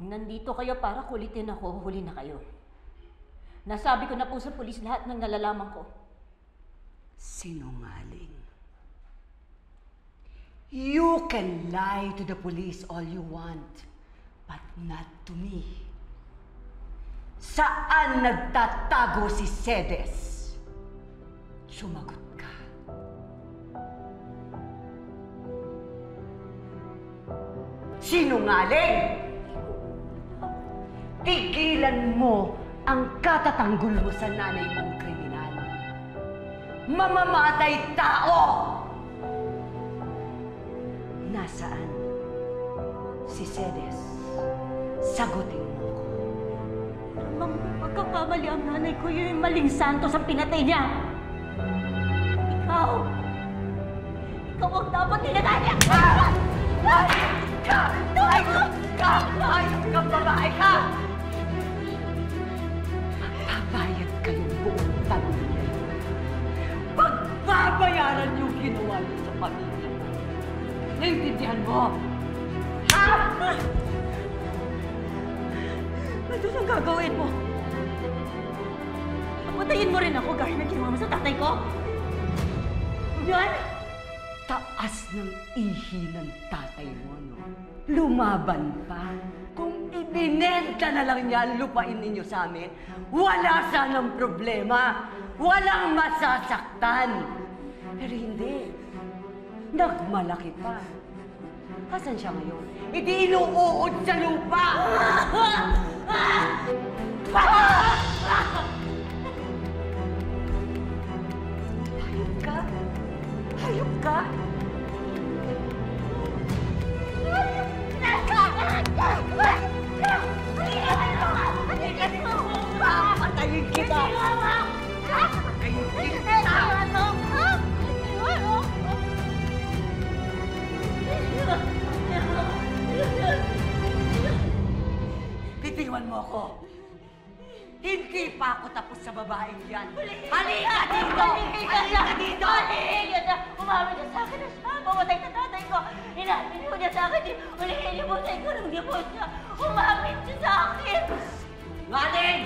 Kung nandito kayo para kulitin ako, huli na kayo. Nasabi ko na po sa pulis lahat ng nalalaman ko. Sinungaling. You can lie to the police all you want, but not to me. Saan nagtatago si Cedes? Sumagot ka. Sinungaling! Tigilan mo ang katatanggol mo sa nanay mong kriminal. Mamamatay tao! Nasaan si Cedes? Sagutin mo ako. Namang pagkakamali ang nanay ko, yung maling santos ang pinatay niya. Ikaw ang dapat tinatay niya! Ayos ka, babae ka! Magbabayad kayong buong pamilya. Pagbabayaran yung ginawa niyo sa pamilya. Naintindihan mo? Ha? Ano ang gagawin mo? Papatayin mo rin ako gaya ng ginawa mo sa tatay ko? Yan! Taas ng ihi ng tatay mo, no? Lumaban pa. Kung ibinenta na lang niya ang lupain ninyo sa amin, wala sanang problema. Walang masasaktan. Pero hindi. Nagmalaki pa. Asan siya ngayon? Hindi inuuod sa lupa! Hayop ka? Hayop ka? Patayin kita! Patayin kita! Bitiwan mo ako! Hindi pa ako tapos sa babaeng yan! Halika dito! Halika dito! Hulihin niya! Umamin niya sa akin na siya! Mamatay na tatay ko! Inamin mo niya sa akin! Hulihin niya mo sa ikaw ng dipon niya! Umamin siya sa akin! Ngaling!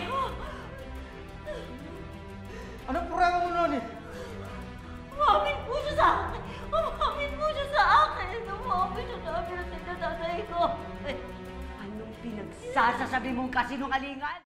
Anong programa mo noon eh? Umamin po siya sa akin! Umamin po siya sa akin! Umamin siya sa akin na tatay ko! Anong pinagsasasabi mong kasinungalingan?